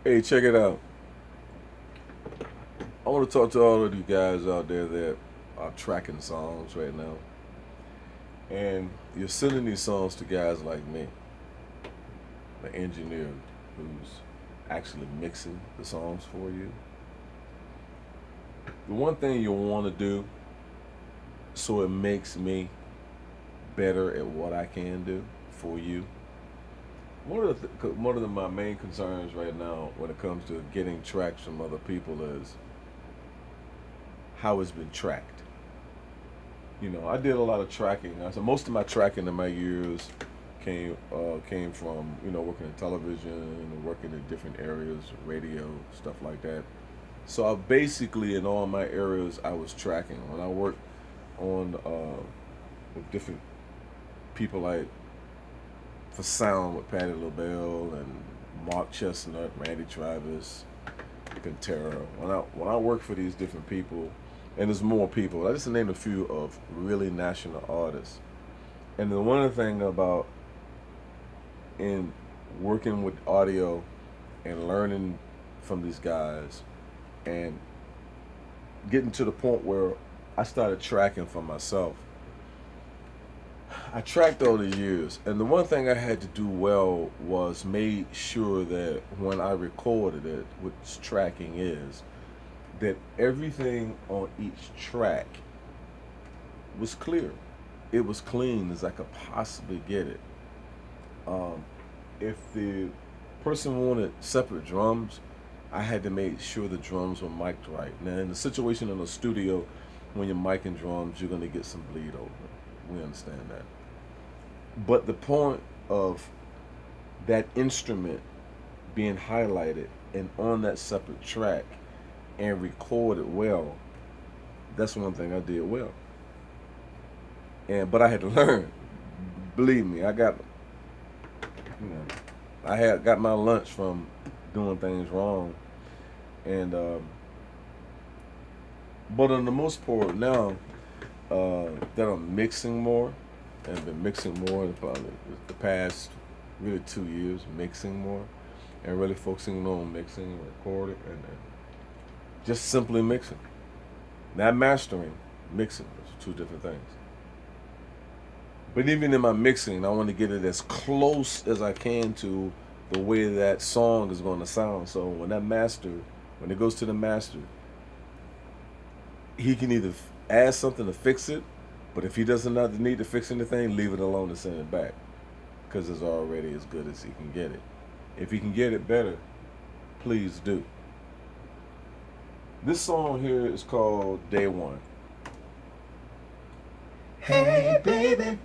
Hey, check it out. I want to talk to all of you guys out there that are tracking songs right now. And you're sending these songs to guys like me, the engineer who's actually mixing the songs for you. The one thing you'll want to do so it makes me better at what I can do for you. My main concerns right now when it comes to getting tracks from other people is how it's been tracked. I did a lot of tracking. So most of my tracking in my years came from working in television and working in different areas, radio, stuff like that. So I basically in all my areas I was tracking. When I worked on with different people like for sound with Patti LaBelle and Mark Chestnut, Randy Travis, Pantera. When I work for these different people, and there's more people. I just named a few of really national artists. And the one thing about in working with audio and learning from these guys and getting to the point where I started tracking for myself. I tracked all these years, and the one thing I had to do well was made sure that when I recorded it, which tracking is, that everything on each track was clear. It was clean as I could possibly get it. Um, if the person wanted separate drums, I had to make sure the drums were mic'd right. Now, in the situation in the studio, when you're micing drums, you're going to get some bleed over. We understand that. But the point of that instrument being highlighted and on that separate track and recorded well, that's one thing I did well. But I had to learn. Believe me, you know, I had got my lunch from doing things wrong, and but on the most part now that I'm mixing more, and been mixing more in probably the past really 2 years, mixing more, and really focusing on mixing and recording and just simply mixing, not mastering, mixing. Those are two different things. But even in my mixing, I want to get it as close as I can to the way that song is going to sound. So when it goes to the master, he can either add something to fix it, but if he doesn't not need to fix anything, leave it alone and send it back, because it's already as good as he can get it. If he can get it better, please do. This song here is called Day One. Hey baby,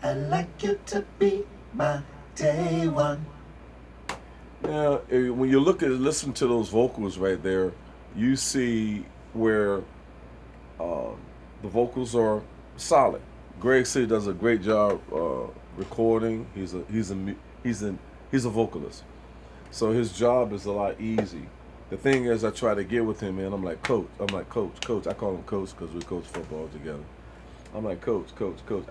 I'd like you to be my day one. Now, when you listen to those vocals right there, you see where uh, the vocals are solid. Greg C does a great job recording. He's a vocalist, so his job is a lot easy. The thing is, I try to get with him, and I'm like, Coach. Coach. I call him Coach because we coach football together. I'm like, Coach.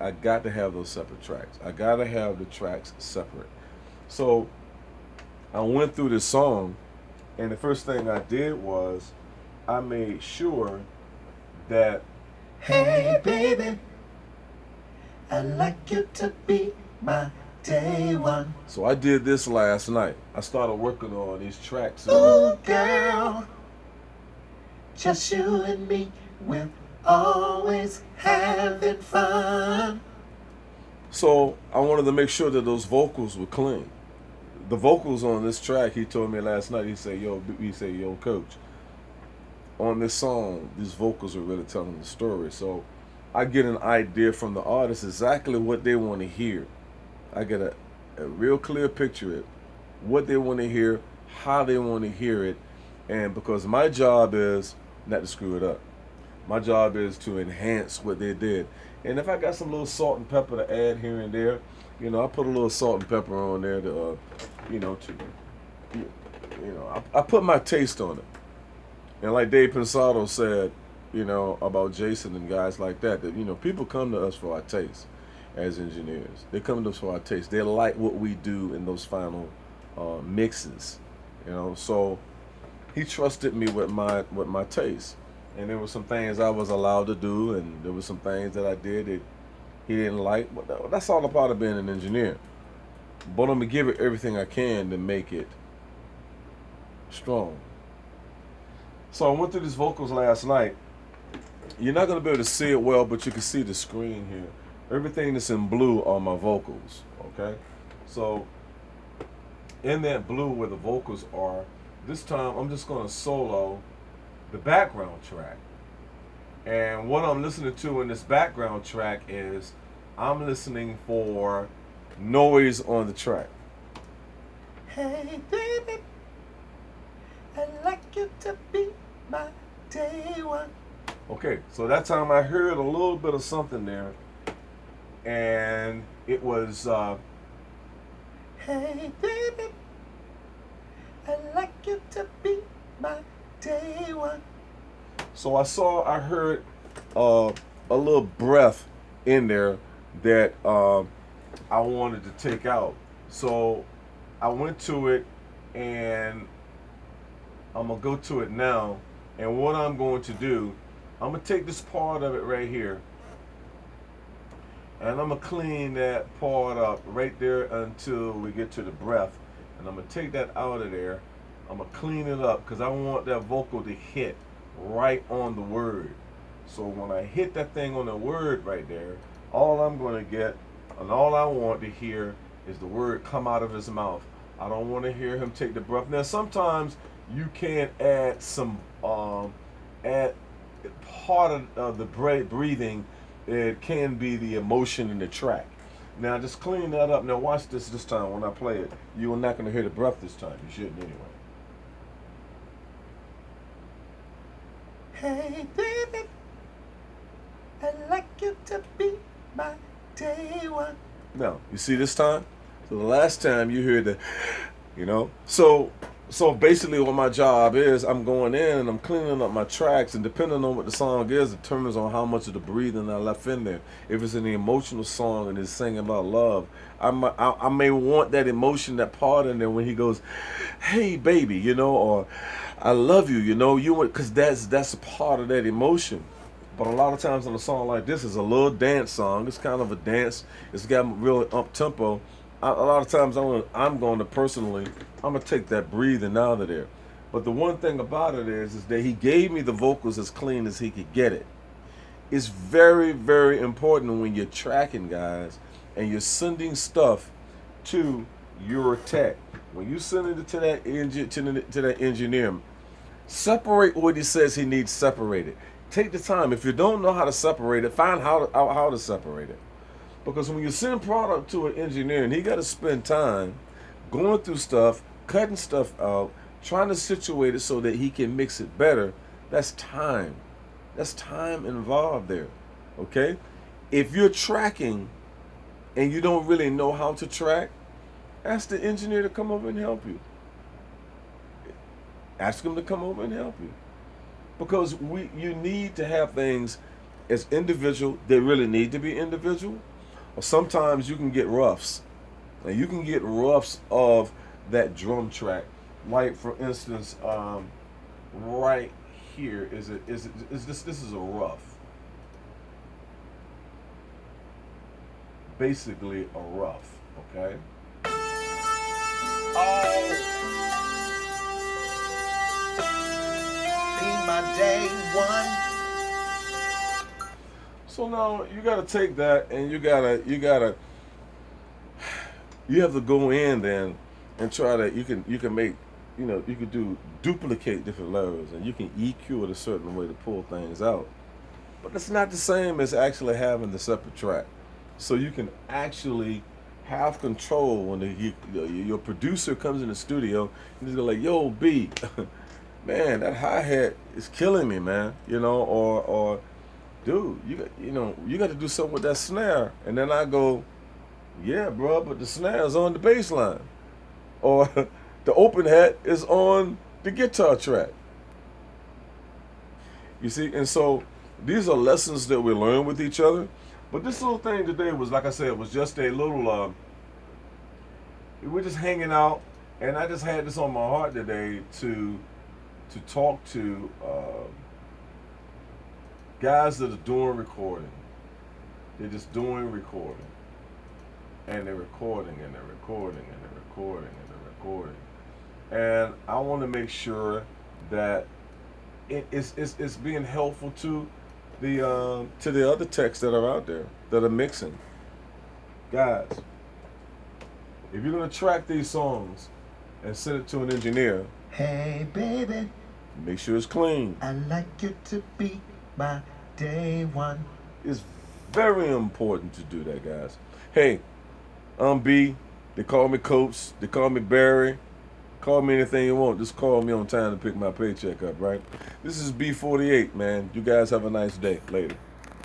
I got to have those separate tracks. I got to have the tracks separate. So I went through this song, and the first thing I did was I made sure that Hey baby, I'd like you to be my day one. so I did this last night. I started working on these tracks. Ooh girl, just you and me, we're always having fun. So I wanted to make sure that those vocals were clean. The vocals on this track, he told me last night. He said, yo, Coach, on this song, these vocals are really telling the story. So I get an idea from the artist exactly what they want to hear. I get a real clear picture of what they want to hear, how they want to hear it, and because my job is not to screw it up. My job is to enhance what they did. And if I got some little salt and pepper to add here and there, I put a little salt and pepper on there to, I put my taste on it. And like Dave Pensado said, about Jason and guys like that people come to us for our taste as engineers. They come to us for our taste. They like what we do in those final mixes. You know, so he trusted me with my taste, and there were some things I was allowed to do, and there were some things that I did that he didn't like. But that's all a part of being an engineer. But I'm gonna give it everything I can to make it strong. So I went through these vocals last night. You're not gonna be able to see it well, but you can see the screen here. Everything that's in blue are my vocals. Okay, so in that blue where the vocals are, this time I'm just gonna solo the background track. And what I'm listening to in this background track is I'm listening for noise on the track. Hey baby, I'd like you to be my day one. Okay, so that time I heard a little bit of something there, and it was Hey baby, I'd like you to be my day one. so I heard a little breath in there that I wanted to take out. So I went to it, and I'm gonna go to it now. And what I'm going to do, I'm gonna take this part of it right here, and I'm gonna clean that part up right there until we get to the breath. And I'm gonna take that out of there. I'm gonna clean it up because I want that vocal to hit right on the word. So when I hit that thing on the word right there, all I'm gonna get and all I want to hear is the word come out of his mouth. I don't want to hear him take the breath. Now sometimes you can add some add part of the breathing. It can be the emotion in the track. Now just clean that up. Now watch this time when I play it. You are not going to hear the breath this time. You shouldn't anyway. Hey baby, I'd like you to be my day one. Now you see this time. So the last time you heard the, So basically, what my job is, I'm going in and I'm cleaning up my tracks, and depending on what the song is, determines on how much of the breathing I left in there. If it's an emotional song and it's singing about love, I may want that emotion, that part in there when he goes, "Hey baby," or "I love you," because that's a part of that emotion. But a lot of times on a song like this, it's a little dance song. It's kind of a dance. It's got really up tempo. A lot of times I'm going to personally, I'm going to take that breathing out of there. But the one thing about it is that he gave me the vocals as clean as he could get it. It's very, very important when you're tracking, guys, and you're sending stuff to your tech. When you send it to that engineer, separate what he says he needs separated. Take the time. If you don't know how to separate it, find how to separate it. Because when you send product to an engineer and he got to spend time going through stuff, cutting stuff out, trying to situate it so that he can mix it better, that's time. That's time involved there. Okay? If you're tracking and you don't really know how to track, ask the engineer to come over and help you. Ask him to come over and help you. Because you need to have things as individual. They really need to be individual. Or sometimes you can get roughs. Now you can get roughs of that drum track. Like for instance, right here is this is a rough. Basically a rough, okay? Oh, be my day one. So now you gotta take that and you have to go in then and try to you can make you could duplicate different levels, and you can EQ it a certain way to pull things out. But it's not the same as actually having the separate track. So you can actually have control when your producer comes in the studio and he's gonna like, "Yo, B, man, that hi-hat is killing me, man," or "Dude, you got to do something with that snare." And then I go, "Yeah, bro, but the snare is on the bass line," or "The open hat is on the guitar track." You see, and so these are lessons that we learn with each other. But this little thing today was, like I said, was just a little. We're just hanging out, And I just had this on my heart today to talk to guys that are doing recording. They're just doing recording. And they're recording and they're recording and they're recording and they're recording. And I want to make sure that it's being helpful to the other techs that are out there that are mixing. Guys, if you're gonna track these songs and send it to an engineer, Hey baby, make sure it's clean. I like you to be my day one. It's very important to do that, guys. Hey, I'm B. They call me Coach. They call me Barry. Call me anything you want. Just call me on time to pick my paycheck up, right? This is B48, man. You guys have a nice day. Later.